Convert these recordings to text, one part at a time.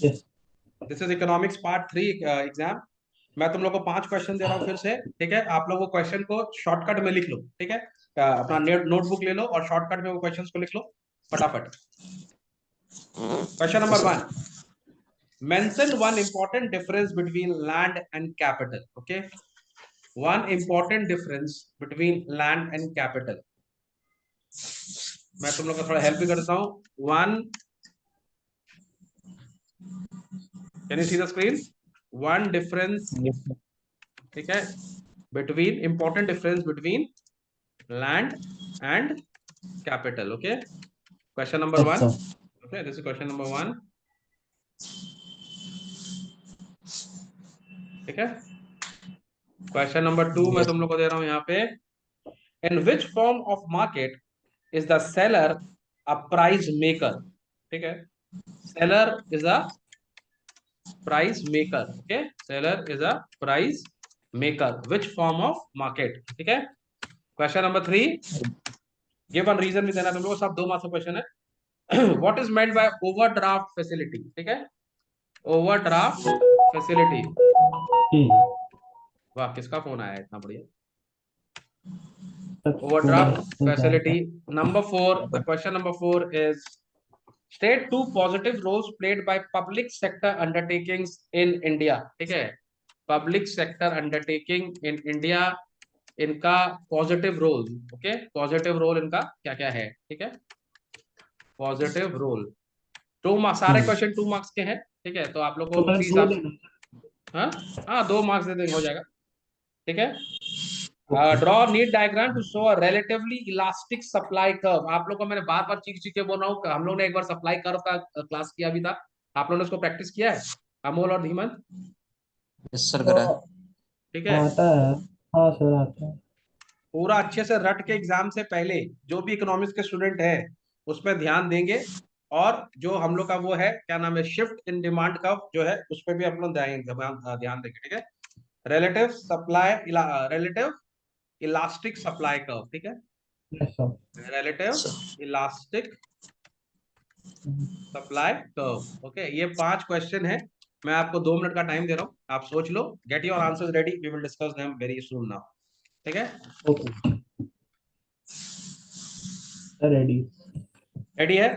Yes. This is economics part 3 exam. मैं तुम लोग को 5 क्वेश्चन दे रहा हूँ फिर से, ठीक है। आप लोग वो क्वेश्चन को शॉर्टकट में लिख लो, ठीक है। अपना नोटबुक ले लो और शॉर्टकट में वो क्वेश्चंस को लिख लो फटाफट। Question Yes, number sir. 1, mention one important difference between land and capital. Okay, one important difference between land and capital. मैं तुम लोग का थोड़ा हेल्प भी करता हूँ। One, can you see the screen? One difference, yes sir. ठीक है, between, important difference between land and capital. Okay, question number Yes, one. sir. Okay, this is question number one, ठीक है। क्वेश्चन नंबर 2 मैं Yes. तुम लोग को दे रहा हूं यहाँ पे। In which form of market is the seller a price maker? ठीक है, seller is a price maker. Okay, seller is a price maker, which form of market? ठीक है। Question number 3, give one reason भी देना तुम लोग, सब 2 marks का क्वेश्चन है। What is meant by overdraft facility? ठीक है, ओवरड्राफ्ट फैसिलिटी। वाह, किसका फोन आया है इतना बढ़िया? Overdraft facility. Number 4, the question number 4 is state two positive roles played by public sector undertakings in India. ठीक है, public sector undertaking in India, इनका positive role. Okay, positive role इनका क्या क्या है? ठीक है, पॉजिटिव रोल। 2 मार्क्स, सारे क्वेश्चन 2 मार्क्स के हैं, ठीक है। तो आप लोग तो को मैं उसी दो हिसाब से, देना। हाँ हाँ, 2 मार्क्स दे देंगे, हो जाएगा, ठीक है। Okay. Draw neat diagram to show a relatively elastic supply curve. आप लोग को मैंने बार बार चीख चीख के बोल रहा हूँ, हम लोग ने एक बार सप्लाई कर्व का क्लास किया भी था, आप लोगों ने उसको प्रैक्टिस किया है, अमोल और धीमंत? Yes, sir. तो करा है. ठीक है, आता है। हाँ सर आता है। पूरा अच्छे से रट के एग्जाम से पहले जो भी इकोनॉमिक्स के स्टूडेंट है उसमें ध्यान देंगे। और जो हम लोग का वो है, क्या नाम है, शिफ्ट इन डिमांड कर्व जो है, उस पर भी हम लोग ध्यान देंगे, ठीक है। Relative supply, relative elastic supply curve, ठीक है, yes sir. Relative Sir. Elastic supply curve. Okay, ये 5 क्वेश्चन है। मैं आपको 2 मिनट का टाइम दे रहा हूँ, आप सोच लो, get your answers ready, we will discuss them very soon now, ठीक है। Okay sir, ready. रेडी है?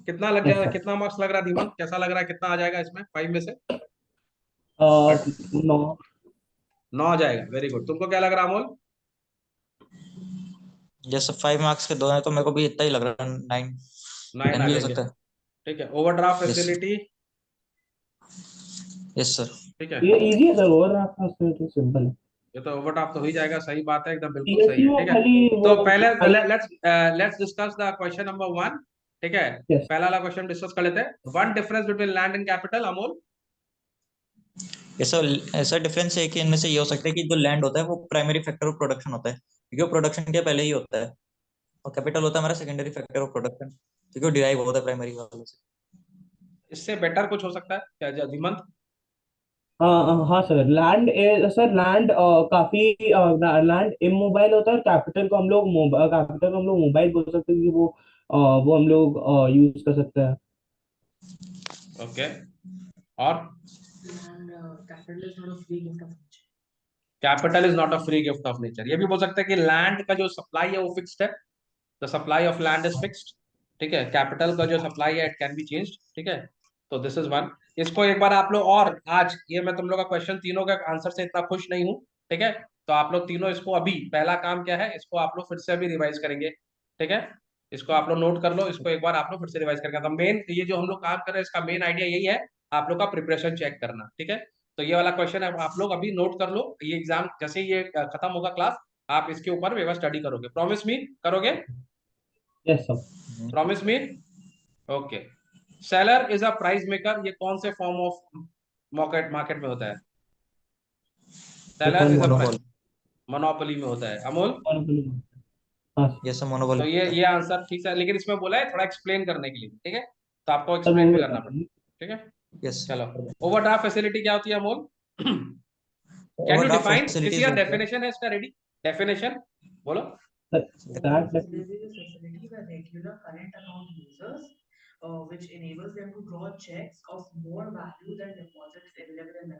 कितना लग यस जाएगा, सर। कितना मार्क्स लग रहा है धीमन, कैसा लग रहा है, कितना आ जाएगा इसमें 5 में से? 9। 9 आ जाएगा, वेरी गुड। तुमको क्या लग रहा है अमोल? जैसे 5 मार्क्स के 2 हैं तो मेरे को भी इतना ही लग रहा है. 9. 9 10 आ भी हो जाएंगे, सकता है. ठीक है। Overdraft Yes. Facility, Yes, sir. ठीक है, ये इजी है सर, और आपका तो सिंपल है। ये तो ओवरड्राफ्ट तो हो ही जाएगा, सही बात है, एकदम बिल्कुल सही सीएससी है, में ठीक है। खाली वो तो पहले खाली। Let's let's discuss the question number 1, ठीक है। यस। पहला वाला क्वेश्चन डिस्कस कर लेते हैं। One difference between land and capital, Amol. ऐसा ऐसा डिफरेंस है कि इनमें से ये हो सकता है कि जो लैंड होता है वो प्राइमरी फैक्टर ऑफ प्रोडक्शन होता है क्योंकि वो प्रोडक्शन के पहले ही होता है. और कैपिटल होता है हमारा सेकेंडरी फैक्टर ऑफ प्रोडक्शन क्योंकि वो डिराइव होता है प्राइमरी वाले से. इससे बेटर कुछ हो सकता है क्या धीमंत? हाँ हाँ सर, लैंड सर लैंड काफी लैंड इमोबाइल होता है, और कैपिटल को हम लोग मोबाइल बोल सकते हैं कि वो हम लोग यूज कर सकते हैं। ओके, और capital is not a free gift of nature, ये भी बोल सकते हैं कि लैंड का जो सप्लाई है वो फिक्स्ड है, the supply of land is fixed, ठीक है। कैपिटल का जो सप्लाई है इट कैन बी चेंज्ड, ठीक है। तो दिस इज वन। इसको एक बार आप लोग, और आज ये मैं तुम लोग का क्वेश्चन तीनों का आंसर से इतना खुश नहीं हूँ, ठीक है। तो आप लोग तीनों इसको अभी, पहला काम क्या है, इसको आप लोग फिर से अभी रिवाइज करेंगे, ठीक है। इसको आप लोग नोट कर लो, इसको एक बार आप लोग फिर से रिवाइज करेंगे। तो मेन ये जो हम लोग काम कर रहे हैं इसका मेन आइडिया यही है, आप लोग का प्रिपरेशन चेक करना, ठीक है। तो ये वाला क्वेश्चन है, आप लोग अभी नोट कर लो, ये एग्जाम जैसे ये खत्म होगा क्लास, आप इसके ऊपर व्यवस्था स्टडी करोगे, प्रॉमिस मी करोगे? Yes sir. Promise me? Okay. Seller is a price maker, ये कौन से फॉर्म ऑफ मार्केट मार्केट में होता है? ये सेलर कौन इज अ बोला? मोनोपोल. मोनोपोली में होता है, अमोल। हाँ ये सब तो मोनोपोल. ये आंसर ठीक है, लेकिन इसमें बोला है थोड़ा एक्सप्लेन करने के लिए, ठीक है। तो आपको सर, वो एक्सप्लेन भी बता करना पड़ेगा, दीजिए। ठीक है। यस. चलो, ओवरड्राफ्ट फैसिलिटी क्या होती है Amol? Can you overdraft define, किसी फैसिलिटीज का होती है. डेफिनेशन है इसका रेडी? डेफिनेशन बोलो। Sir, that Facility is a facility where regular current account users which enables them to draw checks of more value than deposits available in the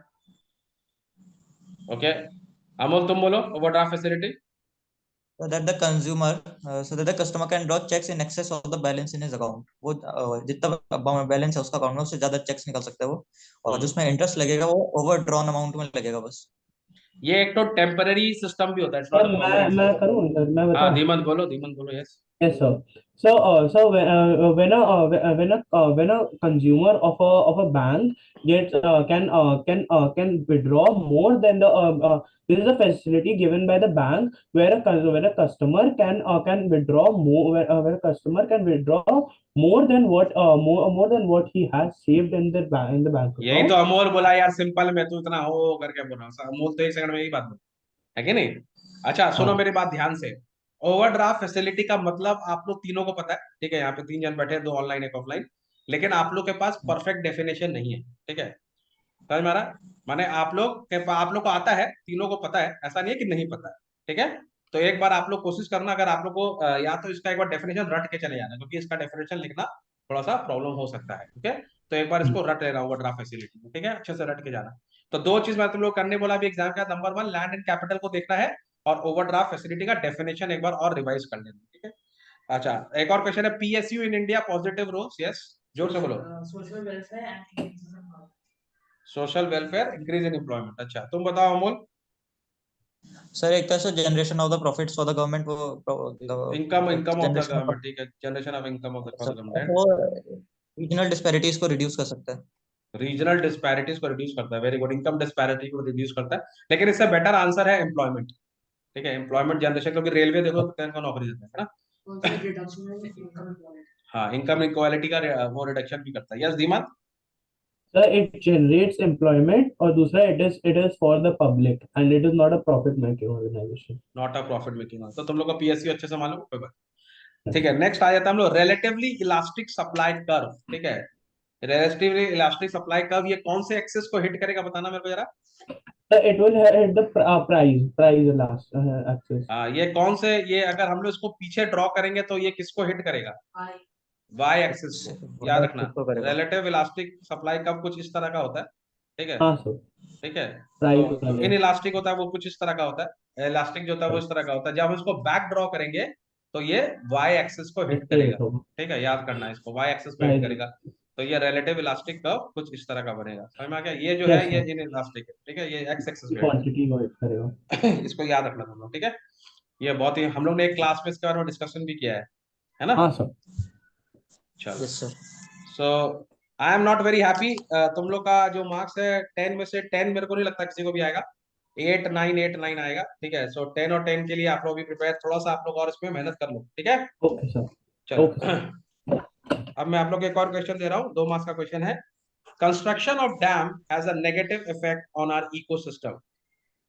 okay, Amol तुम बोलो overdraft facility. so that the consumer so that the customer can draw checks in excess of the balance in his account. वो जितना balance है उसका account में उससे ज्यादा checks निकल सकता है वो, और जिसमें इंटरेस्ट लगेगा वो ओवर ड्रॉन अमाउंट में लगेगा बस। ये एक तो टेम्पररी सिस्टम भी होता है, सर मैं करूँ, मैं हाँ बताऊँ? धीमन बोलो yes. Yes, sir. So when a consumer of a bank gets can withdraw more than the this is a facility given by the bank where a customer can withdraw more where a customer can withdraw more than what he has saved in the bank यही तो account. Amol बोला यार, simple में तू इतना हो करके बोला, अमोल तो एक सेकंड में यही बात बोला है कि नहीं। अच्छा सुनो हाँ मेरी बात ध्यान से, ओवरड्राफ्ट फैसिलिटी का मतलब आप लोग तीनों को पता है, ठीक है, यहाँ पे 3 जन बैठे हैं, 2 ऑनलाइन एक ऑफलाइन, लेकिन आप लोग के पास परफेक्ट डेफिनेशन नहीं है, ठीक है, समझ में आ रहा है? माने आप लोग को आता है, तीनों को पता है, ऐसा नहीं है कि नहीं पता है, ठीक है। तो एक बार आप लोग कोशिश करना, अगर आप लोग को या तो इसका एक बार डेफिनेशन रट के चले जाना, क्योंकि इसका डेफिनेशन लिखना थोड़ा सा प्रॉब्लम हो सकता है, ठीक है। तो एक बार इसको रट लेना ओवरड्राफ्ट फैसिलिटी में, ठीक है, अच्छे से रट के जाना। तो 2 चीज मैं तुम लोग करने बोला अभी एग्जाम का, नंबर 1 लैंड एंड कैपिटल को देखना है, और ओवरड्राफ्ट फैसिलिटी का डेफिनेशन एक बार और रिवाइज कर लेना, ठीक है। अच्छा एक और क्वेश्चन है, PSU in India positive roles, yes जोर से बोलो। social welfare and increases in power. Social welfare increase in employment, अच्छा तुम बताओ अमोल। सर एक तरह से generation of the profits for the government, वो income of the generation government, ठीक है, generation of income of the government. वो रीजनल डिस्पैरिटीज को रिड्यूस कर सकता है। रीजनल डिस्पैरिटीज को रिड्यूस करता है, वेरी गुड, इनकम डिस्पैरिटी को रिड्यूस करता है, लेकिन इससे बेटर आंसर है एम्प्लॉयमेंट, ठीक है, एम्प्लॉयमेंट जनरेशन, क्योंकि रेलवे देखो कितने को नौकरी देता है ना। Also reduction in income inequality. हाँ इनकम इक्वालिटी का वो रिडक्शन भी करता है, yes Dhiman. Sir, it generates employment और दूसरा it is for the public and it is not a profit making organization. Not a profit making, तो तुम लोग का पीएसयू अच्छे से मालूम है, कोई बात। ठीक है, नेक्स्ट आ जाता है हम लोग रिलेटिवली इलास्टिक सप्लाई कर्व, ठीक है, रिलेटिवली इलास्टिक सप्लाई कर्व, ये कौन से एक्सिस को हिट करेगा बताना मेरे को जरा। So it will hit the price last axis. ये कौन से, ये अगर हम लोग इसको पीछे ड्रॉ करेंगे तो ये किसको हिट करेगा, I वाई एक्सिस को, याद रखना। किसको करेगा? रिलेटिव इलास्टिक सप्लाई कर्व कुछ इस तरह का होता है, ठीक है, हाँ सर, ठीक है। प्राइस तो जो वाले इन इलास्टिक होता है वो कुछ इस तरह का होता है, इलास्टिक जो होता है वो इस तरह का होता है, जब हम इसको बैक ड्रॉ करेंगे तो ये वाई एक्सिस को हिट ऐसे करेगा, hit होगा ठीक है, याद करना है इसको, वाई एक्सिस को हिट प्राइस। करेगा। तो ये रिलेटिव इलास्टिक कर्व कुछ इस तरह का बनेगा, समझ में आ गया, ये जो है यस ये सर, इन इलास्टिक है, ठीक है, ये एक्स एक्सिस पे हिट क्वांटिटी को हिट करेगा। करेगा। इसको याद रखना तुम लोग, ठीक है, ये बहुत ही, हम लोग ने एक क्लास में इसके बारे में डिस्कशन भी किया है ना। हाँ सर, चलो, yes sir. So I am not very happy, तुम लोग का जो मार्क्स है 10 में से 10 मेरे को नहीं लगता किसी को भी आएगा, 8 9 आएगा, ठीक है। सो 10 और 10 के लिए आप लोग भी प्रिपेयर, थोड़ा सा आप लोग और इसमें मेहनत कर लो, ठीक है। ओके सर, चलो ओके सर। अब मैं आप लोग को एक और क्वेश्चन दे रहा हूँ, 2 मार्क्स का क्वेश्चन है, construction of dam has a negative effect on our ecosystem,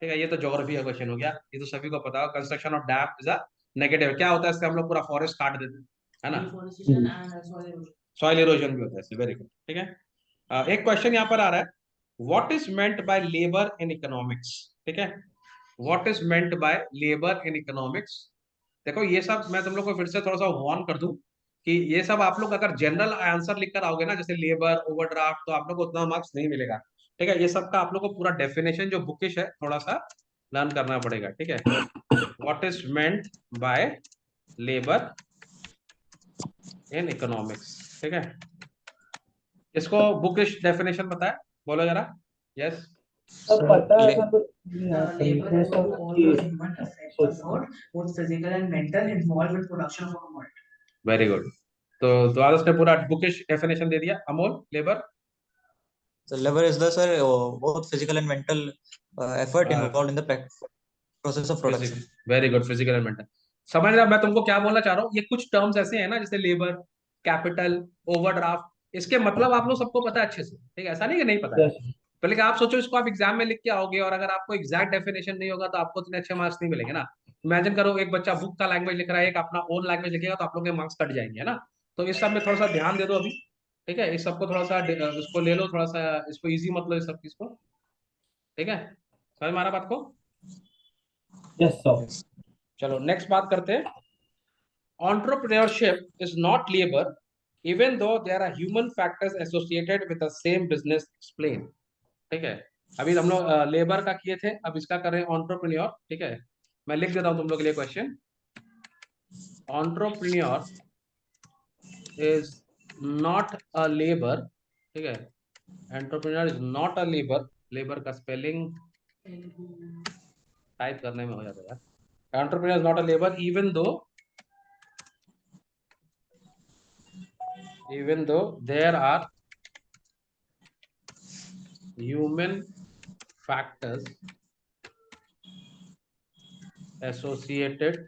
ठीक है, ये तो ज्योग्राफी का क्वेश्चन हो गया, ये तो सभी को पता है, construction of dam is a negative, क्या होता है इससे, हम लोग पूरा फॉरेस्ट काट देते हैं, है ना, deforestation and soil erosion. Soil erosion भी होता है इससे, वेरी गुड, ठीक है। एक क्वेश्चन यहाँ पर आ रहा है, what is meant by labour in economics, ठीक है, what is meant by labour in economics. देखो ये सब मैं तुम लोग को फिर से थोड़ा सा वार्न कर दूं कि ये सब आप लोग अगर जनरल आंसर लिख कर आओगे ना, जैसे लेबर ओवरड्राफ्ट, तो आप लोग को उतना मार्क्स नहीं मिलेगा, ठीक है, ये सब का आप लोग को पूरा डेफिनेशन जो बुकिश है थोड़ा सा लर्न करना पड़ेगा, ठीक है। What is meant by labour in economics, ठीक है, इसको बुकिश डेफिनेशन पता है, बोलो जरा, यस। अब पता है सर, तो Labor है refers सर to all कि the human effort, both physical and mental, involved with production of a commodity. Very good, तो द्वादश ने पूरा बुकिश डेफिनेशन दे दिया, Amol labour. So labor is the sir both physical and mental effort involved in the process of production. Very good, physical and mental, समझ रहा मैं तुमको क्या बोलना चाह रहा हूँ, ये कुछ टर्म्स ऐसे हैं ना, जैसे लेबर, कैपिटल, ओवरड्राफ्ट, इसके मतलब आप लोग सबको पता है अच्छे से, ठीक है, ऐसा नहीं कि नहीं पता है, यस तो लेकिन आप सोचो इसको आप एग्जाम में लिख के आओगे और अगर आपको एग्जैक्ट डेफिनेशन नहीं होगा तो आपको इतने अच्छे मार्क्स नहीं मिलेंगे ना। इमेजिन करो एक बच्चा बुक का लैंग्वेज लिख रहा है, एक अपना ओन लैंग्वेज लिखेगा, तो आप लोग के मार्क्स कट जाएंगे, है ना। तो इस सब में थोड़ा सा ध्यान दे दो अभी, ठीक है, इस सबको थोड़ा सा इसको ले लो, थोड़ा सा इसको इजी मत लो इस सब चीज को, ठीक है, समझ में आ रहा बात को। यस सर, चलो नेक्स्ट बात करते हैं, entrepreneurship is not labor, even though there are human factors associated with the same business explain. ठीक है, अभी हम लोग लेबर का किए थे, अब इसका कर रहे हैं एंटरप्रेन्योर. ठीक है, मैं लिख देता हूं तुम लोग के लिए question. Entrepreneur is not a labour. ठीक है, entrepreneur is not a labour. Labour का स्पेलिंग टाइप करने में हो जाता है यार. Entrepreneur is not a labour even though there are human factors associated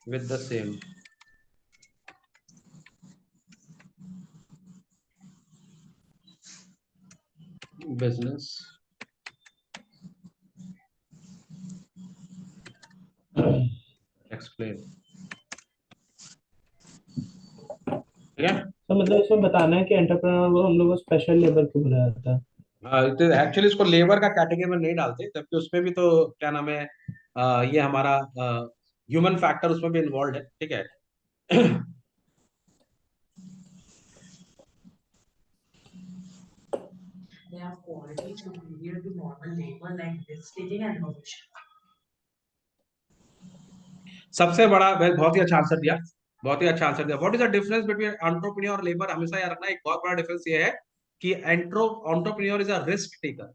with the same business explain. ठीक है, तो मतलब इसमें बताना है कि एंटरप्रेन्योर को हम लोग को स्पेशल लेबर क्यों बनाया जाता है? एक्चुअली इसको लेबर का कैटेगरी में नहीं डालते, जबकि उसमें भी तो क्या नाम है, ये हमारा ह्यूमन फैक्टर उसमें भी इन्वॉल्व है. ठीक है. They have qualities superior to normal labor like risk-taking and innovation. सबसे बड़ा, बहुत ही अच्छा आंसर दिया, बहुत ही अच्छा आंसर दिया. What is the difference between entrepreneur और लेबर? हमेशा याद रखना, एक बहुत बड़ा डिफरेंस ये है कि entrepreneur is a risk taker,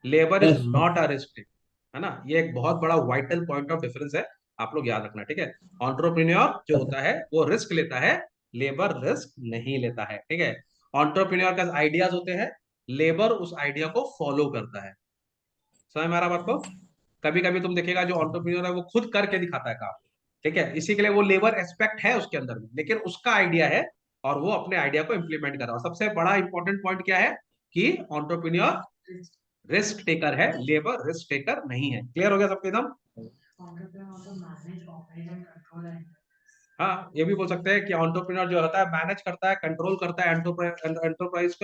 labour is yes sir. Not a risk taker. है ना, ये एक बहुत बड़ा वाइटल पॉइंट ऑफ डिफरेंस है, आप लोग याद रखना. ठीक है, एंटरप्रेन्योर जो होता है वो रिस्क लेता है, लेबर रिस्क नहीं लेता है. ठीक है, एंटरप्रेन्योर का आइडियाज होते हैं, लेबर उस आइडिया को फॉलो करता है. समझ में आ रहा बात को? कभी कभी तुम देखिएगा जो एंटरप्रेन्योर है वो खुद करके दिखाता है काम. ठीक है, इसी के लिए वो लेबर एस्पेक्ट है उसके अंदर में, लेकिन उसका आइडिया है और वो अपने आइडिया को इंप्लीमेंट कर रहा है. सबसे बड़ा इंपॉर्टेंट पॉइंट क्या है कि एंटरप्रेन्योर रिस्क टेकर है, लेबर रिस्क टेकर नहीं है. क्लियर हो गया सबके एकदम? Entrepreneur also manage, operate and control and हाँ, ये भी बोल सकते हैं कि एंटरप्रेन्योर जो होता है मैनेज करता है, कंट्रोल करता है एंटरप्राइज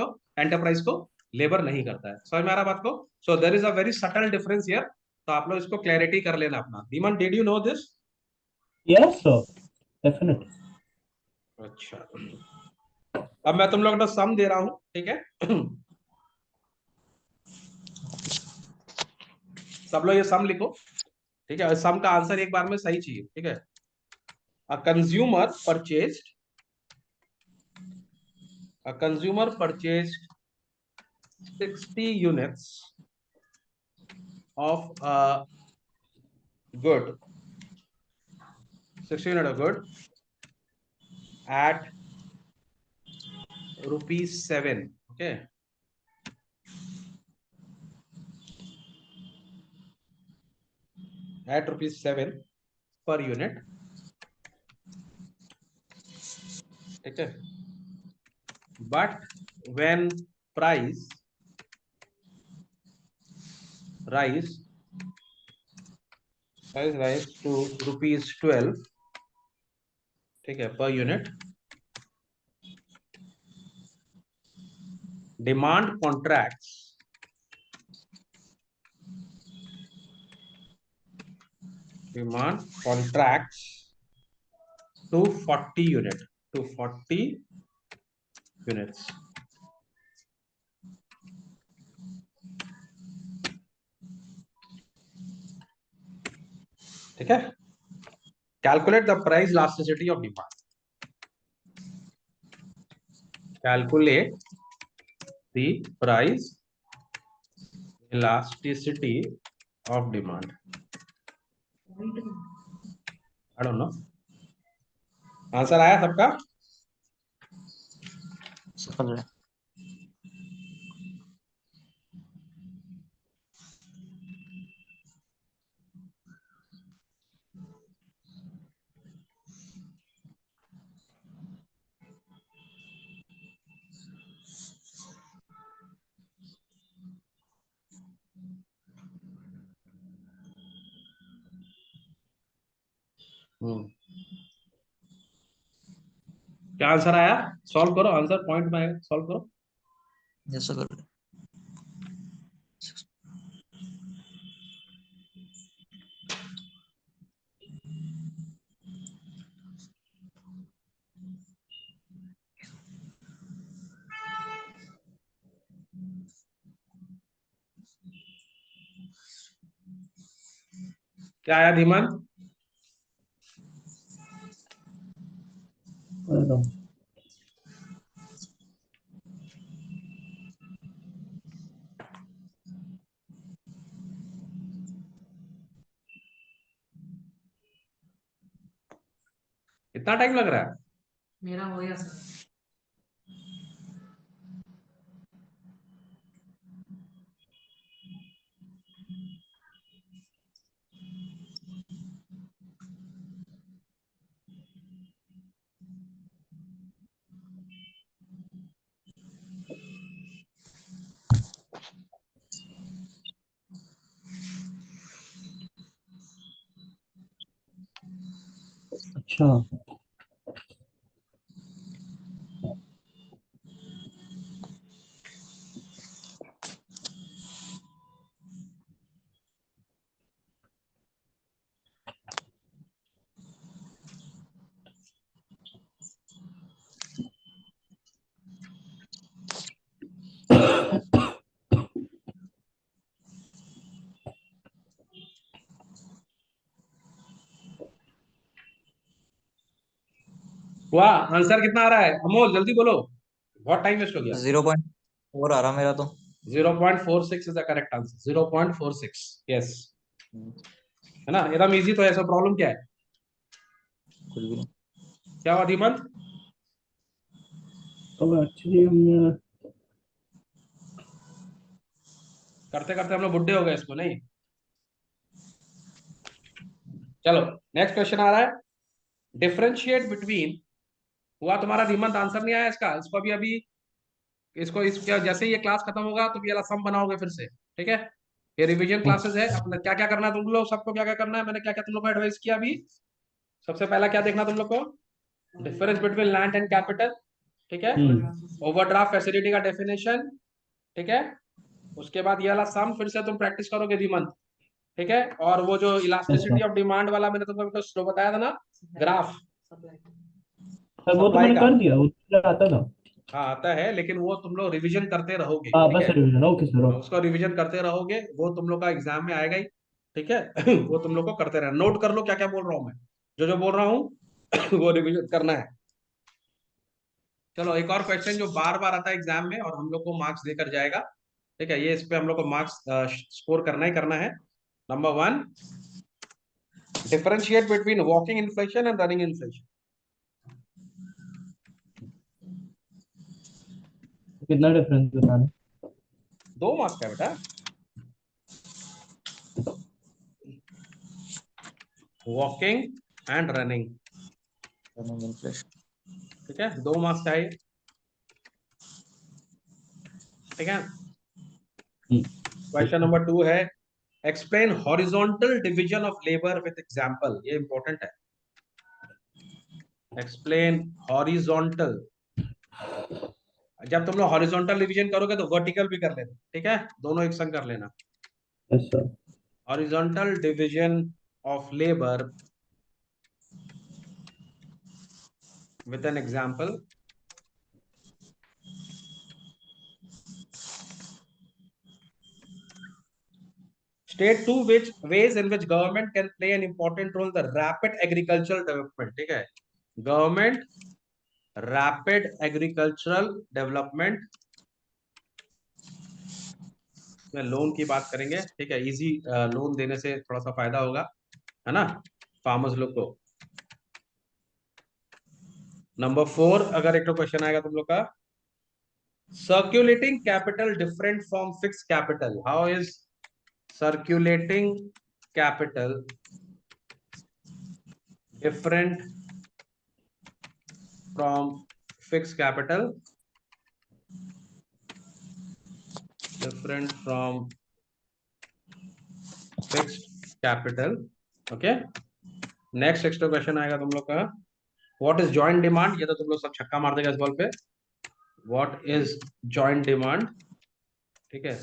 को, लेबर नहीं करता है. समझ में आ रहा बात को? So there is a very subtle difference here. तो आप लोग इसको क्लैरिटी कर लेना अपना. Diman, did you know this? Yes sir, definite. अच्छा, अब मैं तुम लोग को सम दे रहा हूं. ठीक है, सब लोग ये सम लिखो. ठीक है, सम का आंसर एक बार में सही चाहिए. ठीक है, a consumer purchased a consumer purchased 60 units of a good 60 unit of good at rupees 7. Okay, at rupees 7 per unit. Okay, but when price rise to rupees 12, ठीक है, per unit, demand contracts to 40 units. ठीक है, calculate the price elasticity of demand. Calculate the price elasticity of demand. I don't know. Answer आया सबका? समझ रहे हैं. क्या आंसर आया? सॉल्व करो, आंसर पॉइंट में आएगा, सॉल्व करो. जैसा कर क्या आया धीमंत? कितना टाइम लग रहा है? मेरा हो गया सर। अच्छा। वाह, आंसर कितना आ रहा है अमोल, जल्दी बोलो, बहुत टाइम वेस्ट हो गया। 0.4 आ रहा मेरा तो। 0.46 is the correct answer, 0.46, yes. है ना, एकदम इजी तो है। सब प्रॉब्लम क्या है? कुछ भी नहीं। क्या हुआ धीमंत? अब एक्चुअली हम करते करते हम लोग बुढ़े हो गए इसको, नहीं? चलो, नेक्स्ट क्वेश्चन आ रहा है, डिफरेंशिएट बिटवीन। हुआ तुम्हारा धीमंत, आंसर नहीं आया इसका? इसको अभी अभी इसको इसका जैसे ही ये क्लास खत्म होगा तो ये वाला सम बनाओगे फिर से, ठीक है? ये रिवीजन क्लासेस है अपना। क्या क्या करना है तुम लोग सबको, क्या क्या करना है, मैंने क्या क्या तुम लोग को एडवाइस किया अभी। सबसे पहला क्या देखना तुम लोग को? Difference between land and capital, ठीक है? ओवरड्राफ्ट फैसिलिटी का डेफिनेशन, ठीक है? उसके बाद ये वाला सम फिर से तुम प्रैक्टिस करोगे धीमंत, ठीक है? और वो जो ऐसा। इलास्टिसिटी ऑफ डिमांड वाला मैंने तुमको स्लो बताया था ना, ग्राफ सर वो तो सप्लाई मैंने का। कर दिया, वो तो आता था। हाँ आता है, लेकिन वो तुम लोग रिवीजन करते रहोगे, हाँ ठीक बस है? रिवीजन, ओके सर हाँ, ओके। उसका रिवीजन करते रहोगे, वो तुम लोग का एग्जाम में आएगा ही, ठीक है? वो तुम लोग को करते रहना, नोट कर लो क्या क्या बोल रहा हूँ मैं, जो जो बोल रहा हूँ वो रिवीजन करना है। चलो, एक और क्वेश्चन जो बार बार आता है एग्जाम में और हम लोग को मार्क्स देकर जाएगा, ठीक है? ये इस पे हम लोग को मार्क्स स्कोर करना ही करना है। Number 1, differentiate between walking inflation and running inflation. कितना डिफरेंस बताना? 2 मार्क्स का बेटा, वॉकिंग एंड रनिंग, ठीक है? 2 मार्क्स का है, ठीक है? क्वेश्चन नंबर 2 है, explain horizontal division of labour with example. ये इंपॉर्टेंट है, एक्सप्लेन हॉरिजॉन्टल। जब तुम लोग हॉरिजॉन्टल डिवीजन करोगे तो वर्टिकल भी कर लेना, ठीक है? दोनों एक संग कर लेना। Yes sir. Horizontal division of labour with an example. State 2 which ways in which government can play an important role in the rapid agricultural development, ठीक है? गवर्नमेंट रैपिड एग्रीकल्चरल डेवलपमेंट में लोन की बात करेंगे, ठीक है? इजी लोन देने से थोड़ा सा फायदा होगा, है ना, फार्मर्स लोग को। नंबर 4, अगर एक तो क्वेश्चन आएगा तुम लोग का, circulating capital different from fix capital, how is circulating capital different from fixed capital, different from fixed capital, okay? Next extra question आएगा तुम लोग का, व्हाट इज जॉइंट डिमांड। ये तो तुम लोग सब छक्का मार देगा इस बॉल पे, व्हाट इज जॉइंट डिमांड, ठीक है?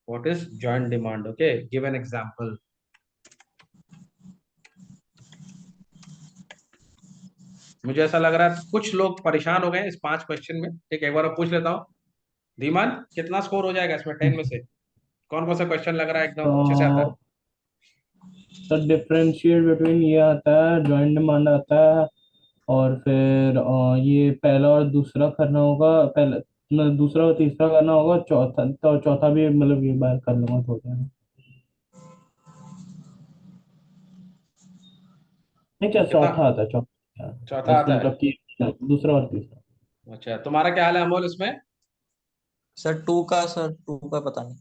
What is joint demand, okay, give an example. मुझे ऐसा लग रहा है कुछ लोग परेशान हो गए इस 5 क्वेश्चन में, ठीक है? एक बार मैं पूछ लेता हूँ, धीमान कितना स्कोर हो जाएगा इसमें 10 में से? कौन कौन सा क्वेश्चन लग रहा है एकदम अच्छे से आता है? तो डिफरेंशिएट बिटवीन ये आता है, जॉइंट डिमांड आता है, और फिर ये पहला और दूसरा करना होगा, पहला दूसरा और तीसरा करना होगा, चौथा तो चौथा भी मतलब ये बार कर लूंगा तो हो जाएगा। नहीं क्या कितना? चौथा आता है, चौथा चौथा इस आता है? मतलब कि दूसरा और तीसरा। अच्छा, तुम्हारा क्या हाल है अमोल इसमें? सर टू का पता नहीं।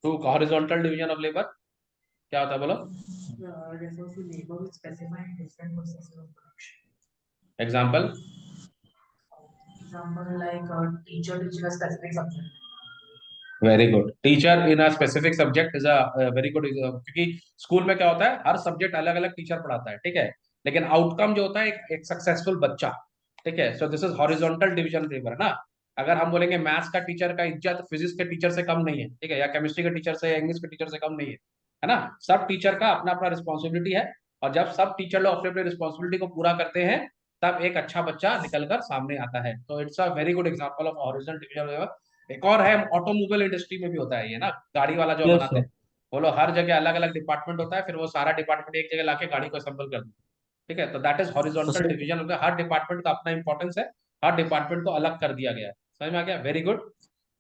Two horizontal division of labour क्या होता है बोलो? refers to labor which specify in different processes of production. Example? Example like a teacher teaching a specific subject. Very good, teacher in a specific subject is a very good, क्योंकि school में क्या होता है, हर subject अलग अलग teacher पढ़ाता है, ठीक है, लेकिन आउटकम जो होता है एक सक्सेसफुल बच्चा, ठीक है। So this is horizontal division labour ना। अगर हम बोलेंगे मैथ्स का टीचर का इज्जत फिजिक्स के टीचर से कम नहीं है, ठीक है, या केमिस्ट्री के टीचर से या इंग्लिश के टीचर से कम नहीं है ना। सब टीचर का अपना अपना रिस्पॉन्सिबिलिटी है, और जब सब टीचर लोग अपने अपने रिस्पॉन्सिबिलिटी को पूरा करते हैं तब एक अच्छा बच्चा निकलकर सामने आता है। तो it's a very good example of horizontal division labour. एक और है, ऑटोमोबाइल इंडस्ट्री में भी होता है ये ना, गाड़ी वाला जो यस बनाते सर। हैं, वो लोग हर जगह अलग अलग डिपार्टमेंट होता है, फिर वो सारा डिपार्टमेंट एक जगह लाके गाड़ी को असेंबल कर देते हैं, ठीक है। तो दैट इज तो हॉरिजॉन्टल सर डिवीजन होता है, हर डिपार्टमेंट का अपना इंपॉर्टेंस है, हर डिपार्टमेंट को अलग कर दिया गया है। समझ में आ गया? Very good.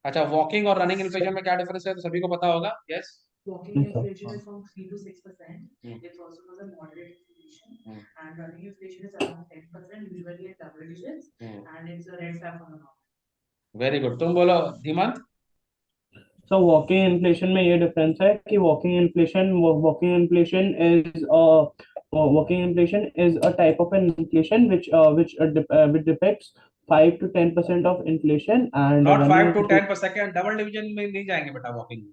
अच्छा, वॉकिंग और रनिंग इन्फ्लेशन में क्या डिफरेंस है तो सभी को पता होगा। Yes. Walking inflation is from 3 to 6%. Hmm. It's also known as moderate inflation. Hmm. And running inflation is around 10%, usually in double digits. And it's a red flag on the market. Very good, तुम बोलो धीमंत। सो walking inflation में ये difference है कि walking inflation is a type of an inflation which depicts 5 to 10% of inflation, and not running 5 to 10%, double division में नहीं जाएंगे बेटा, वॉकिंग में,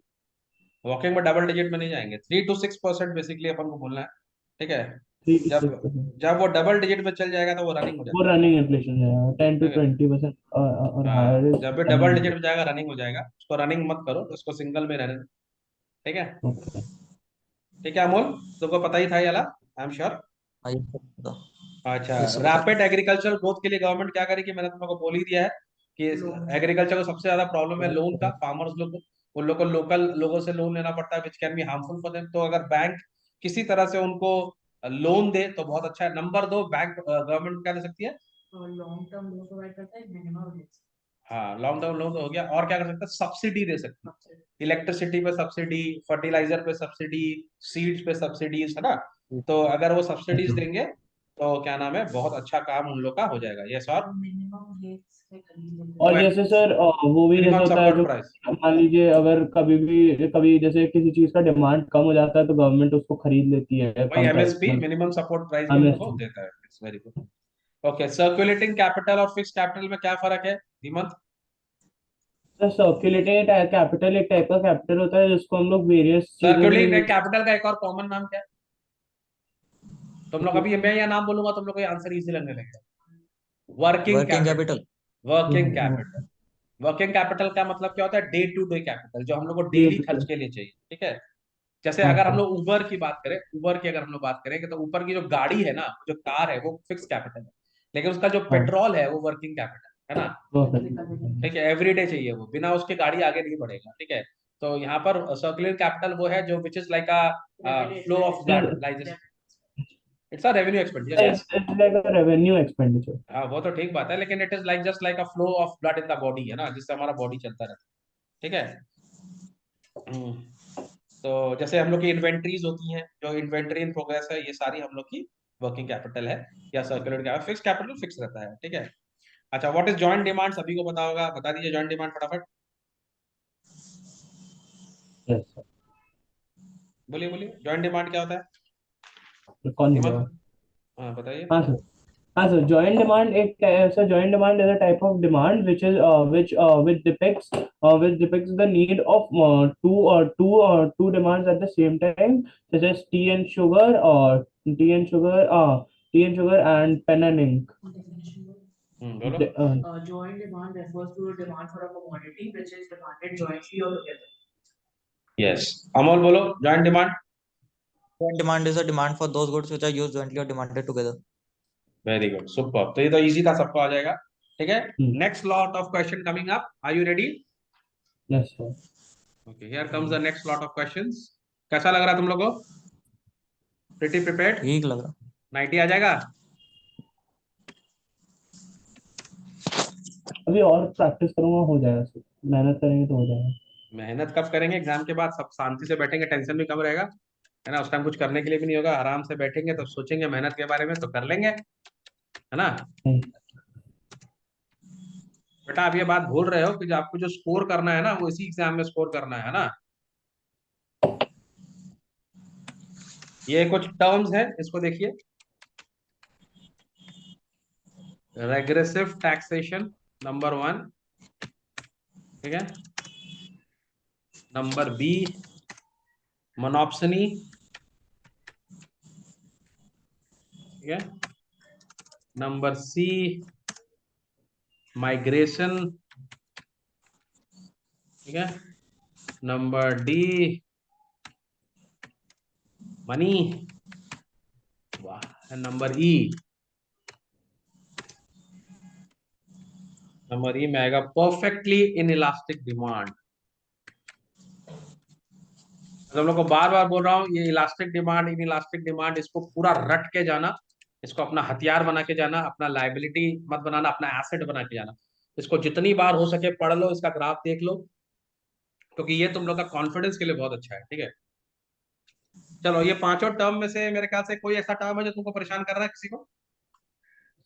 वॉकिंग में डबल डिजिट में नहीं जाएंगे, 3 to 6% बेसिकली अपन को बोलना है, ठीक है। 3 to जब 6%। जब वो डबल डिजिट में चल जाएगा तो वो रनिंग हो वो जाएगा, रनिंग इन्फ्लेशन जाएगा, 10 to ठीक है। 20% और हायर हाँ, इज जब भी डबल डिजिट रनिंग। में जाएगा रनिंग हो जाएगा, उसको रनिंग मत करो, उसको सिंगल में रहने दो, ठीक है। ओके। ठीक है अमोल, तुमको पता ही था ये वाला, आई एम श्योर। हाँ, ये सब पता। अच्छा, ये सब पता रैपिड एग्रीकल्चर ग्रोथ के लिए गवर्नमेंट क्या करेगी, मैंने तुमको बोल ही दिया है कि Loan. एग्रीकल्चर को सबसे ज्यादा प्रॉब्लम है लोन का, फार्मर्स लोग को, उन लोग को लोकल लोगों से लोन लेना पड़ता है, which can be harmful for them. तो अगर बैंक किसी तरह से उनको लोन दे तो बहुत अच्छा है। नंबर दो, बैंक गवर्नमेंट क्या दे सकती है? Long term loan provide करता है, minimum rates. हाँ, लॉन्ग टर्म लोन तो हो गया, और क्या कर सकता है? सब्सिडी दे सकती है, Subsidy. इलेक्ट्रिसिटी पे सब्सिडी, फर्टिलाइजर पे सब्सिडी, सीड्स पे सब्सिडीज, है ना। तो अगर वो सब्सिडीज देंगे तो क्या नाम है, बहुत अच्छा काम उन लोग का हो जाएगा। यस, और Minimum rates पे खरीद लेते और हैं. जैसे सर वो भी जैसे मिनिमम होता है सपोर्ट जो, प्राइस, मान लीजिए अगर कभी जैसे किसी चीज का डिमांड कम हो जाता है तो गवर्नमेंट उसको खरीद लेती है वही कम प्राइस एमएसपी, मतलब। मिनिमम सपोर्ट प्राइस भी हमें उनको देता है। It's very good. Okay, circulating capital और फिक्स कैपिटल में क्या फर्क है धीमंत? सर्कुलेटिंग कैपिटल एक टाइप का कैपिटल होता है जिसको हम लोग वेरियस चीजों के लिए सर्कुलेटिंग यूज। कैपिटल का एक और कॉमन नाम क्या है? तुम लोग अभी मैं या नाम बोलूंगा तुम लोग को आंसर इजी लगने लगेगा। Working working capital. Capital. Working capital. Working capital का मतलब क्या होता है? डे टू डे कैपिटल, जो हम लोग को डेली खर्च के लिए चाहिए, ठीक है। जैसे हाँ अगर हम सर। लोग उबर की बात करें, उबर की अगर हम लोग बात करेंगे तो ऊपर की जो गाड़ी है ना, जो कार है, वो फिक्स कैपिटल है, लेकिन उसका जो हाँ पेट्रोल है वो वर्किंग कैपिटल है ना, वो ठीक है। एवरीडे चाहिए वो, बिना उसके गाड़ी आगे नहीं बढ़ेगा, ठीक है। तो यहाँ पर सर्कुलर कैपिटल वो है जो which is like a flow of blood, like it's a revenue expenditure, yes. Like revenue expenditure. हाँ, वो तो ठीक बात है, लेकिन it is like just like a flow of blood in the body, है ना, जिससे हमारा बॉडी चलता रहता है, ठीक है। हम्म, तो जैसे हम लोग की इन्वेंट्रीज होती हैं, जो इन्वेंट्री इन प्रोग्रेस है, ये सारी हम लोग की वर्किंग कैपिटल है, या circular capital. Fix capital fix रहता है, ठीक है। अच्छा, व्हाट इज जॉइंट डिमांड, सभी को पता होगा, बता दीजिए जॉइंट डिमांड फटाफट, यस सर। बोलिए बोलिए, जॉइंट डिमांड क्या होता है कौन हेमंत? बोला? हाँ बताइए। हाँ सर। हाँ सर, जॉइंट डिमांड एक ऐसा joint demand is a type of demand which depicts the need of two demands at the same time, such as tea and sugar and pen and ink. Definition. बोलो। Joint demand refers to a demand for a commodity which is demanded jointly or together. Yes, Amol बोलो joint demand. Joint demand is a demand for those goods which are used jointly or demanded together. Very good, super, तो ये तो easy था, सबको आ जाएगा, ठीक है। Hmm. Next lot of question coming up, are you ready? Yes sir. Okay, here comes the next lot of questions. कैसा लग रहा है तुम लोगों को? Pretty prepared? ठीक लग रहा। 90 आ जाएगा? अभी और प्रैक्टिस करूंगा, हो जाएगा सब। मेहनत करेंगे तो हो जाएगा। मेहनत कब करेंगे? एग्जाम के बाद सब शांति से बैठेंगे, टेंशन भी कम रहेगा, है ना? उस टाइम कुछ करने के लिए भी नहीं होगा, आराम से बैठेंगे तो सोचेंगे मेहनत के बारे में, तो कर लेंगे, है ना? नहीं। बेटा आप ये बात भूल रहे हो कि जो आपको जो स्कोर करना है ना, वो इसी एग्जाम में स्कोर करना है ना? ये कुछ टर्म्स है, इसको देखिए। रेग्रेसिव टैक्सेशन नंबर 1, ठीक है। नंबर बी मोनोप्सनी, ठीक है। नंबर सी माइग्रेशन, ठीक है। नंबर डी मनी, वाह। नंबर ई, नंबर ई में आएगा परफेक्टली इन इलास्टिक डिमांड। हम लोग को बार बार बोल रहा हूँ, ये elastic demand, in elastic demand, इसको पूरा रट के जाना, इसको अपना हथियार बना के जाना, अपना लाइबिलिटी मत बनाना, अपना एसेट बना के जाना। इसको जितनी बार हो सके पढ़ लो, इसका ग्राफ देख लो, क्योंकि ये तुम लोग का कॉन्फिडेंस के लिए बहुत अच्छा है, ठीक है। चलो, ये पांचों टर्म में से मेरे ख्याल से कोई ऐसा टर्म है जो तुमको परेशान कर रहा है किसी को?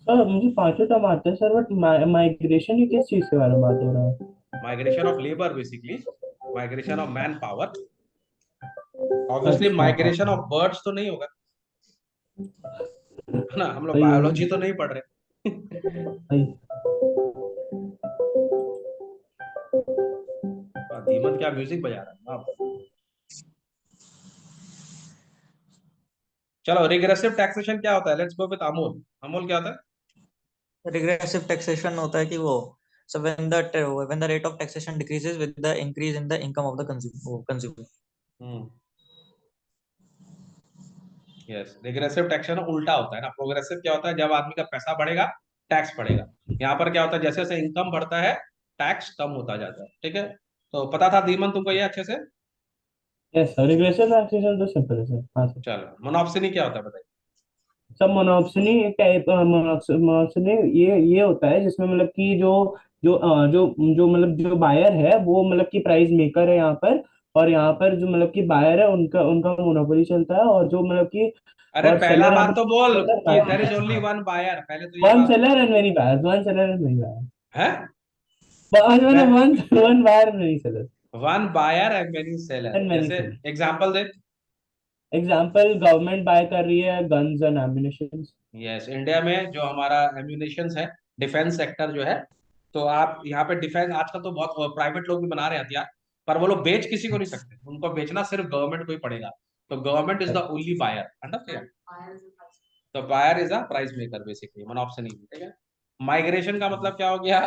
सर मुझे पांचों टर्म आते हैं सर, बट माइग्रेशन की किस चीज के बारे में बात हो रहा है? Migration of labour, basically migration of man power. Obviously अच्छा हाँ। माइग्रेशन ऑफ बर्ड्स तो नहीं होगा, है ना? हम लोग सही है। बायोलॉजी तो नहीं पढ़ रहे। सही। धीमन क्या म्यूजिक बजा रहा है, वाह। चलो, रिग्रेसिव टैक्सेशन क्या होता है? Let's go with Amol. Amol क्या होता है? रिग्रेसिव टैक्सेशन होता है कि वो so when the rate of taxation decreases with the increase in the income of the consumer. Yes, regressive taxation उल्टा होता है ना। प्रोग्रेसिव क्या होता है? जब आदमी का पैसा बढ़ेगा, टैक्स बढ़ेगा। यहाँ पर क्या होता है? जैसे जैसे इनकम बढ़ता है, टैक्स कम होता जाता है, ठीक है। तो पता था धीमन तुमको ये अच्छे से? यस सर, रिग्रेशन टैक्सेशन तो सिंपल है सर, हाँ सर। चलो, मोनोप्सनी क्या होता है बताइए? सब मोनोप्सनी एक टाइप, मोनोप्सनी ये होता है जिसमें मतलब कि जो जो जो मतलब जो बायर है वो मतलब कि प्राइस मेकर है यहाँ पर। और यहाँ पर जो मतलब कि बायर है उनका उनका मोनोपोली चलता है, और जो मतलब कि अरे और पहला सेलर यहाँ बात तो बोल कि देयर इज ओनली पर वन बायर, पहले तो ये वन बात seller and many buyers, one seller and many buyers. है। मतलब one one buyer many seller one buyer and many seller, and many जैसे सेलर। एग्जांपल दे। एग्जाम्पल, गवर्नमेंट बाय कर रही है guns and ammunition. Yes, India में जो हमारा एम्यूनेशन है, डिफेंस सेक्टर जो है, तो आप यहाँ पे डिफेंस आजकल तो बहुत प्राइवेट लोग भी बना रहे हैं हथियार, पर वो लोग बेच किसी को नहीं सकते, उनको बेचना सिर्फ गवर्नमेंट को ही पड़ेगा। तो government is the only buyer, understand? तो buyer is a price maker, basically monopoly, ठीक है। माइग्रेशन का मतलब क्या हो गया?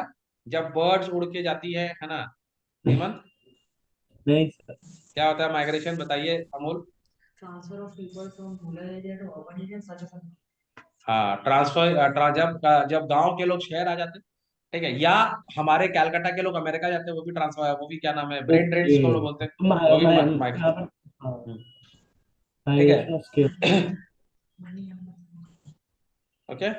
जब बर्ड्स उड़ के जाती है ना, हेमंत? नहीं सर। क्या होता है माइग्रेशन, बताइए Amol. Transfer of people from rural area to urban area, such as हाँ, जब जब गांव के लोग शहर आ जाते हैं, ठीक है, या हमारे कैलकाटा के लोग अमेरिका जाते हैं, वो भी ट्रांसफर, वो भी क्या नाम है, ब्रेन ड्रेन ओके। जिसको हम लोग बोलते हैं, वो भी यहाँ पर ठीक माइग्रेशन ऑफ स्किल। है। money. ओके,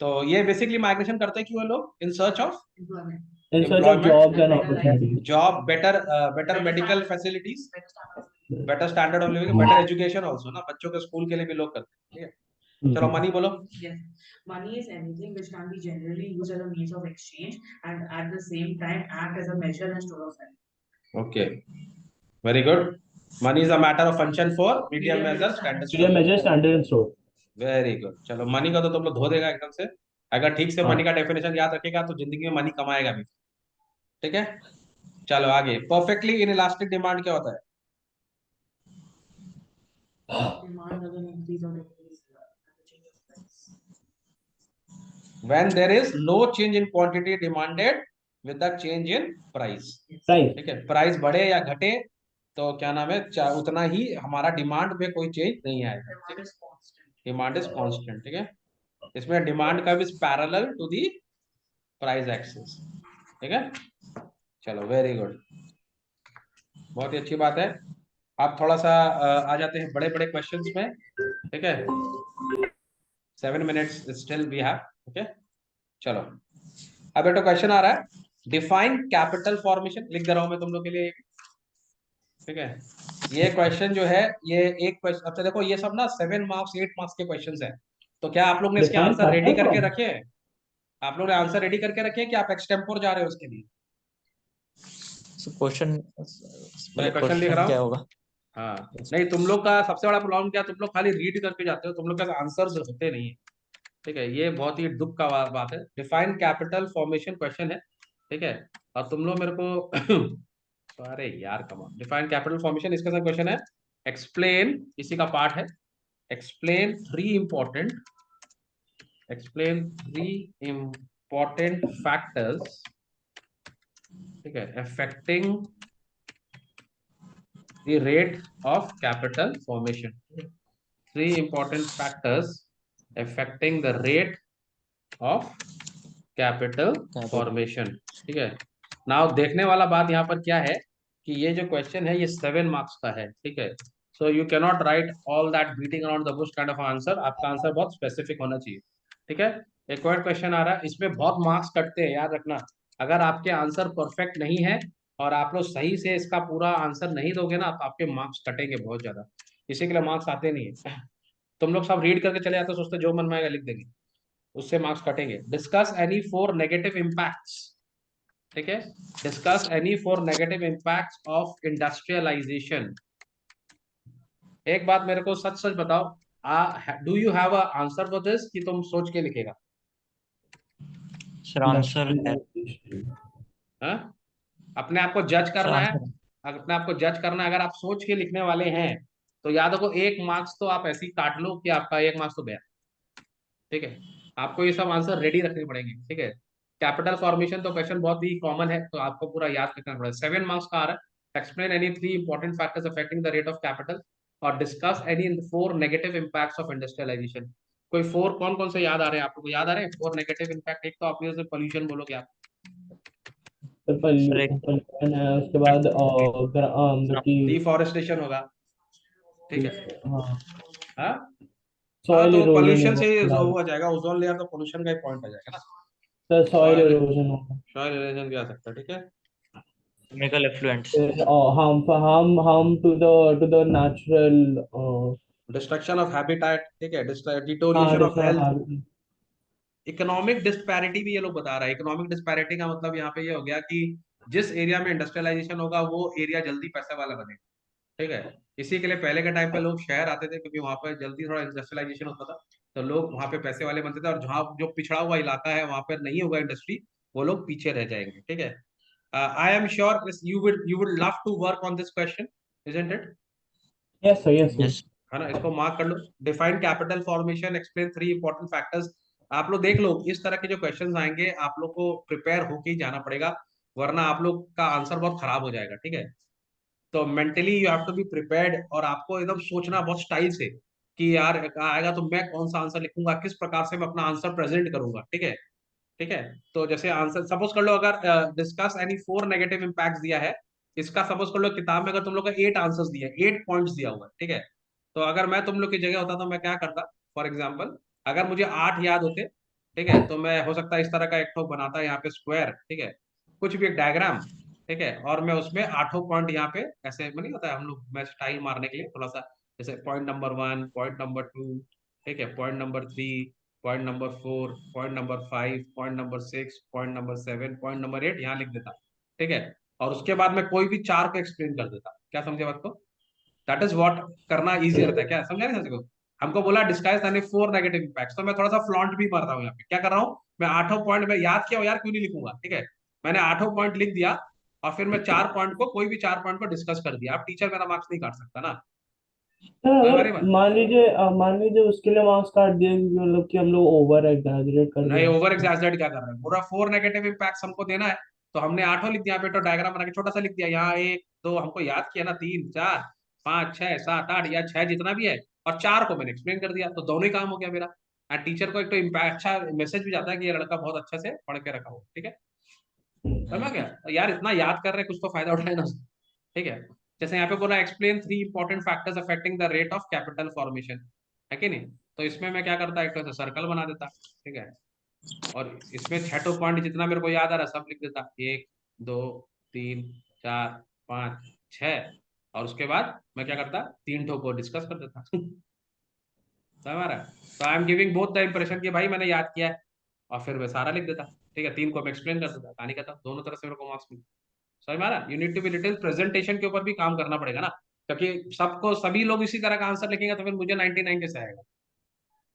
तो ये बेसिकली माइग्रेशन करते हैं क्यों है लोग? In search of Employment. In search of employment, jobs and opportunities. Job, better better medical facilities, Better standard. Better standard of living, better education also ना, बच्चों के स्कूल के लिए भी लोग करते हैं, ठीक है। चलो मनी बोलो। Yes. Money is anything which can be generally used as a means of exchange and at the same time act as a measure and store of value. Okay, very good. Money is a matter of function for medium measure ये standard. Measure standard and store. Very good. चलो, money का तो तुम लोग धो देगा एकदम से, अगर ठीक से मनी हाँ। का डेफिनेशन याद रखेगा तो जिंदगी में मनी कमाएगा भी, ठीक है। चलो आगे, परफेक्टली इन इलास्टिक डिमांड क्या होता है? Demand doesn't increase or decrease at the change of price. When there is no change in quantity demanded with the change in price, price. ठीक है। प्राइस बढ़े या घटे तो क्या नाम है, उतना ही हमारा डिमांड में कोई चेंज नहीं आएगा, ठीक Demand है। is constant. Demand is constant, ठीक है। इसमें डिमांड का भी parallel to the price axis, ठीक है। चलो वेरी गुड। बहुत ही अच्छी बात है। आप थोड़ा सा आ जाते हैं बड़े बड़े क्वेश्चंस में, ठीक है। 7 minutes still we have, okay. चलो, अब बेटा क्वेश्चन आ रहा है, डिफाइन कैपिटल फॉर्मेशन। लिख दे रहा हूं मैं तुम लोग के लिए, ठीक है। ये क्वेश्चन जो है, ये एक क्वेश्चन, अच्छा देखो ये सब ना 7 मार्क्स 8 मार्क्स के क्वेश्चन है। तो क्या आप लोग ने इसके डिफाइन आंसर रेडी कैपिटल करके फॉर्म। रखे हैं? आप लोग ने आंसर रेडी करके रखे हैं कि आप एक्सटेम्पोर जा रहे हो उसके लिए? क्वेश्चन, मैं पहले क्वेश्चन लिख क्वेश्चन रहा क्या हूँ। होगा? हाँ, नहीं तुम लोग का सबसे बड़ा प्रॉब्लम क्या, तुम लोग खाली रीड करके जाते हो, तुम लोग का आंसर होते नहीं है, ठीक है। ये बहुत ही दुख का बात है। डिफाइन कैपिटल फॉर्मेशन क्वेश्चन है, ठीक है। और तुम लोग मेरे को अरे यार कमाल, डिफाइन कैपिटल फॉर्मेशन, इसके साथ क्वेश्चन है एक्सप्लेन, इसी का पार्ट है, एक्सप्लेन थ्री इम्पोर्टेंट फैक्टर्स, ठीक है, affecting the rate of capital formation. Three important factors affecting the rate of capital formation, ठीक है। नाउ देखने वाला बात यहाँ पर क्या है कि ये जो क्वेश्चन है ये 7 मार्क्स का है, ठीक है। So you cannot right all that beating around the Bush kind of answer, आपका आंसर बहुत स्पेसिफिक होना चाहिए, ठीक है। एक और क्वेश्चन आ रहा है, इसमें बहुत मार्क्स कटते हैं, याद रखना। अगर आपके आंसर परफेक्ट नहीं है और आप लोग सही से इसका पूरा आंसर नहीं दोगे ना, तो आपके मार्क्स कटेंगे बहुत ज्यादा, इसी के लिए मार्क्स आते नहीं है। तुम लोग सब रीड करके चले जाते हो, सोचते जो मन में आएगा लिख देंगे, उससे मार्क्स कटेंगे। डिस्कस एनी 4 नेगेटिव इम्पैक्ट्स, ठीक है। Discuss any 4 negative impacts of industrialisation. एक बात मेरे को सच सच बताओ, do you have a answer for this कि तुम सोच के लिखेगा? सर आंसर है। इंडस्ट्रियलाइजेशन। हाँ, अपने आप को जज सर करना है, आंसर है। अपने आप को जज करना है। अगर आप सोच के लिखने वाले हैं तो याद रखो 1 मार्क्स तो आप ऐसे ही काट लो कि आपका 1 मार्क्स तो गया, ठीक है। आपको ये सब आंसर रेडी रखने पड़ेंगे, ठीक है। कैपिटल फॉर्मेशन तो क्वेश्चन बहुत ही कॉमन है, तो आपको पूरा याद करना पड़ेगा। 7 मार्क्स का आ रहा है, explain any 3 important factors affecting the rate of capital, और discuss any 4 negative impacts of industrialization. कोई 4 कौन कौन से याद आ रहे हैं आप लोग को? याद आ रहे हैं 4 नेगेटिव इम्पैक्ट? एक तो ऑब्वियसली पोल्यूशन बोलोगे आप, सर सर एक पॉल्यूशन है, उसके बाद जो कि डिफॉरेस्टेशन होगा, ठीक है। हाँ, हाँ, हाँ सॉइल तो इरोजन पोल्यूशन होगा से उसके जो बाद। हुआ जाएगा, ओजोन लेयर तो पोल्यूशन का ही पॉइंट आ जाएगा ना। सर सॉइल सॉइल इरोजन होगा। सॉइल इरोजन भी आ सकता है, ठीक है। Chemical effluents. फिर harm to the natural destruction of habitat, ठीक है, deterioration of destroy health. habitat। Economic disparity भी ये लोग बता रहा है। इकोनॉमिक डिस्पैरिटी का मतलब यहाँ पे ये हो गया कि जिस एरिया में इंडस्ट्रियलाइजेशन होगा वो एरिया जल्दी पैसे वाला बनेगा, ठीक है। इसी के लिए पहले के टाइम पे लोग शहर आते थे, क्योंकि वहां पर जल्दी थोड़ा इंडस्ट्रियलाइजेशन होता था, तो लोग वहां पे पैसे वाले बनते थे। और जहाँ जो पिछड़ा हुआ इलाका है वहां पर नहीं होगा इंडस्ट्री, वो लोग पीछे रह जाएंगे, ठीक है। I am sure you would love to work on this question, isn't it? Yes sir, yes sir। Yes. है ना, इसको मार्क कर लो। Define capital formation, explain 3 important factors. आप लोग देख लो, इस तरह के जो क्वेश्चंस आएंगे आप लोग को प्रिपेयर होके ही जाना पड़ेगा, वरना आप लोग का आंसर बहुत खराब हो जाएगा, ठीक है। तो mentally you have to be prepared, और आपको एकदम सोचना बहुत स्टाइल से कि यार आएगा तो मैं कौन सा आंसर लिखूंगा, किस प्रकार से मैं अपना आंसर प्रेजेंट करूंगा, ठीक है। ठीक है, तो जैसे आंसर सपोज कर लो, अगर डिस्कस एनी 4 नेगेटिव इम्पैक्ट दिया है, इसका सपोज कर लो किताब में अगर तुम लोग का 8 आंसर्स दिया है, 8 पॉइंट्स दिया हुआ है, ठीक है। तो अगर मैं तुम लोग की जगह होता तो मैं क्या करता, फॉर एग्जाम्पल, अगर मुझे 8 याद होते, ठीक है, तो मैं हो सकता है इस तरह का एक ठोक बनाता यहाँ पे स्क्वायर, ठीक है, कुछ भी एक डायग्राम, ठीक है, और मैं उसमें 8 पॉइंट यहाँ पे ऐसे में नहीं होता है हम लोग, मैं स्टाइल मारने के लिए थोड़ा सा, जैसे पॉइंट नंबर 1, पॉइंट नंबर 2, ठीक है, point number 3, point number 4, point number 5, point number 6, point number 7, point number 8 यहाँ लिख देता, ठीक है। और उसके बाद में कोई भी 4 को एक्सप्लेन कर देता। क्या समझे बात को? दैट इज व्हाट करना इजी रहता है, क्या समझा नहीं समझे? हमको बोला डिस्कस यानी 4 नेगेटिव इम्पैक्ट्स, तो मैं थोड़ा सा फ्लॉन्ट भी मारता हूँ यहाँ पे। क्या कर रहा हूँ मैं, 8 पॉइंट में याद किया हो यार, क्यों नहीं लिखूंगा, ठीक है। मैंने 8 पॉइंट लिख दिया, और फिर मैं 4 पॉइंट को, कोई भी 4 पॉइंट को डिस्कस कर दिया। अब टीचर मेरा मार्क्स नहीं काट सकता ना। सर समझ अगर मारी बात? मान लीजिए उसके लिए मार्क्स काट दिए क्योंकि मतलब कि हम लोग ओवर एग्जैजरेट कर नहीं, दिया। ओवर एग्जैजरेट क्या कर रहे हैं, पूरा 4 नेगेटिव इम्पैक्ट हमको देना है, तो हमने 8 लिख दिया, यहाँ पे तो डायग्राम बना के छोटा सा लिख दिया, यहाँ 1 2 हमको याद किया ना, 3 4 5 6 7 8 या 6 जितना भी है, और 4 को मैंने एक्सप्लेन कर दिया, तो दोनों ही काम हो गया मेरा। एंड टीचर को एक तो इम्पैक्ट, अच्छा मैसेज भी जाता है कि ये लड़का बहुत अच्छे से पढ़ के रखा हो, ठीक है। समझ गया? तो यार इतना याद कर रहे हैं, कुछ तो फायदा उठाए ना, ठीक है। जैसे यहाँ पे बोला explain 3 important factors affecting the rate of capital formation, है कि नहीं? तो इसमें मैं क्या करता, एक तो सर्कल बना देता, ठीक है, और इसमें 6 पॉइंट जितना मेरे को याद आ रहा सब लिख देता, 1 2 3 4 5 6, और उसके बाद मैं क्या करता, 3 ठो को डिस्कस कर देता। समझ रहा है? तो I am giving both the impression कि भाई मैंने याद किया है, और फिर मैं सारा लिख देता, ठीक है, 3 को मैं एक्सप्लेन कर देता, कहानी खत्म, दोनों तरफ से मेरे को मार्क्स मिलते। समझ में आ रहा? You need to be little presentation के ऊपर भी काम करना पड़ेगा ना, क्योंकि सबको सभी लोग इसी तरह का आंसर लिखेंगे तो फिर मुझे 99 कैसे आएगा?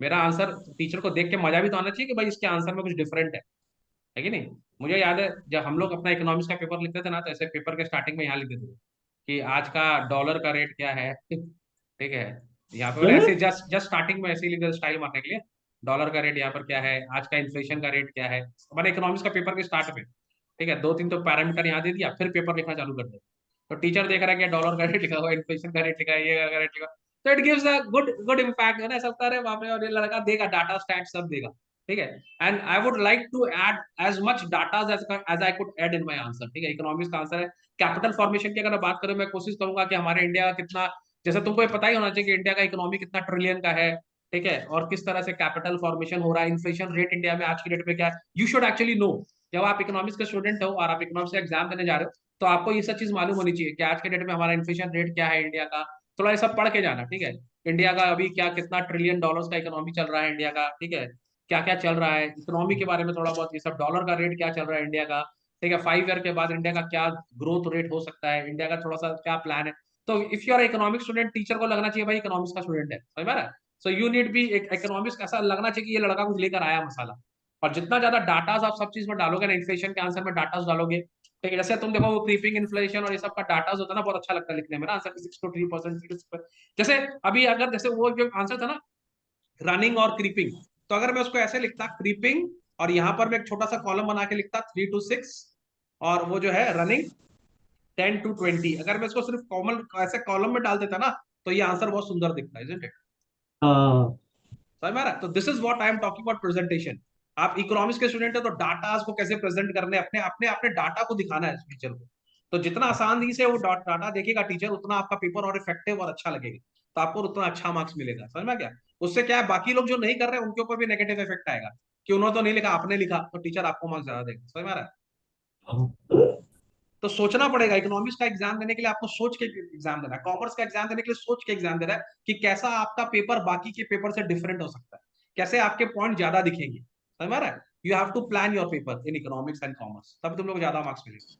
मेरा आंसर टीचर को देख के मजा भी तो आना चाहिए कि भाई इसके आंसर में कुछ डिफरेंट है कि नहीं? मुझे याद है जब हम लोग अपना इकोनॉमिक्स का पेपर लिखते थे ना, तो ऐसे पेपर के स्टार्टिंग में यहाँ लिख देते थे कि आज का डॉलर का रेट क्या है। ठीक है, यहाँ पे हम्म। ऐसे जस्ट जस्ट स्टार्टिंग में ऐसे ही लिख देते स्टाइल मारने के लिए, डॉलर का रेट यहाँ पर क्या है, आज का इन्फ्लेशन का रेट क्या है, हमारे इकोनॉमिक्स का पेपर के स्टार्ट में। ठीक है, 2 3 तो पैरामीटर यहाँ दे दिया, फिर पेपर लिखना चालू कर दिया। तो टीचर देख रहा है कि डॉलर का रेट लिखा हुआ, इन्फ्लेशन का रेट लिखा है, ये का रेट लिखा, तो it gives a good good impact, है ना? सब करे वहां पे, और ये लड़का देगा डाटा स्टैट सब देगा, ठीक है। And I would like to add as much data as I could add in my answer, ठीक है। इकोनॉमिक्स का आंसर है कैपिटल फॉर्मेशन की। अगर मैं बात करूं, मैं कोशिश करूंगा कि हमारे इंडिया का कितना, जैसे तुमको ये पता ही होना चाहिए कि इंडिया का इकोनॉमी कितना ट्रिलियन का है, ठीक है, और किस तरह से कैपिटल फॉर्मेशन हो रहा है, इन्फ्लेशन रेट इंडिया में आज की डेट में क्या है, यू शुड एक्चुअली नो। जब आप इकोनॉमिक्स के स्टूडेंट हो और आप इकोनॉमिक्स का एग्जाम देने जा रहे हो, तो आपको ये सब चीज मालूम होनी चाहिए कि आज के डेट में हमारा इन्फ्लेशन रेट क्या है इंडिया का। थोड़ा ये सब पढ़ के जाना, ठीक है। इंडिया का अभी क्या कितना ट्रिलियन डॉलर्स का इकोनॉमी चल रहा है इंडिया का, ठीक है, क्या क्या चल रहा है इकोनॉमी के बारे में थोड़ा बहुत ये सब, डॉलर का रेट क्या चल रहा है इंडिया का, ठीक है, 5 ईयर के बाद इंडिया का क्या ग्रोथ रेट हो सकता है, इंडिया का थोड़ा सा क्या प्लान है। तो if you are economic student, teacher को लगना चाहिए भाई इकोनॉमिक्स का स्टूडेंट है, समझ में आ रहा है? So you need be economics, ऐसा लगना चाहिए कि ये लड़का कुछ लेकर आया मसाला। और जितना ज्यादा डाटाज आप सब चीज में डालोगे ना, इन्फ्लेशन के आंसर में डाटाज डालोगे, ठीक है, जैसे तुम देखो वो क्रीपिंग इन्फ्लेशन और ये सब का डाटाज होता है ना, बहुत अच्छा लगता है लिखने में ना, आंसर 6 to 3%। जैसे अभी अगर जैसे वो जो आंसर था ना, रनिंग और क्रीपिंग, तो अगर मैं उसको ऐसे लिखता क्रीपिंग, और यहाँ पर मैं एक छोटा सा कॉलम बना के लिखता 3 to 6, और वो जो है रनिंग 10 to 20, अगर मैं इसको सिर्फ कॉमन ऐसे कॉलम में डाल देता ना, तो ये आंसर बहुत सुंदर दिखता है, isn't it? हाँ। समझ में आ रहा है? तो this is what I am talking about presentation. आप इकोनॉमिक्स के स्टूडेंट है तो डाटा को कैसे प्रेजेंट करने, अपने अपने अपने डाटा को दिखाना है टीचर को। तो जितना आसानी से वो डाटा देखेगा टीचर, उतना आपका पेपर और इफेक्टिव और अच्छा लगेगा, तो आपको उतना अच्छा मार्क्स मिलेगा। समझ में आ गया? उससे क्या है, बाकी लोग जो नहीं कर रहे उनके ऊपर भी नेगेटिव इफेक्ट आएगा कि उन्होंने तो नहीं लिखा, आपने लिखा, तो टीचर आपको मार्क्स ज्यादा देगा। समझ में आ रहा है? तो सोचना पड़ेगा, इकोनॉमिक्स का एग्जाम देने के लिए आपको सोच के एग्जाम देना है, कॉमर्स का एग्जाम देने के लिए सोच के एग्जाम देना है कि कैसा आपका पेपर बाकी के पेपर से डिफरेंट हो सकता है, कैसे आपके पॉइंट ज्यादा दिखेंगे। समझ में आ रहा है? You have to plan your paper in economics and commerce, तब तुम लोग ज्यादा मार्क्स मिलेंगे।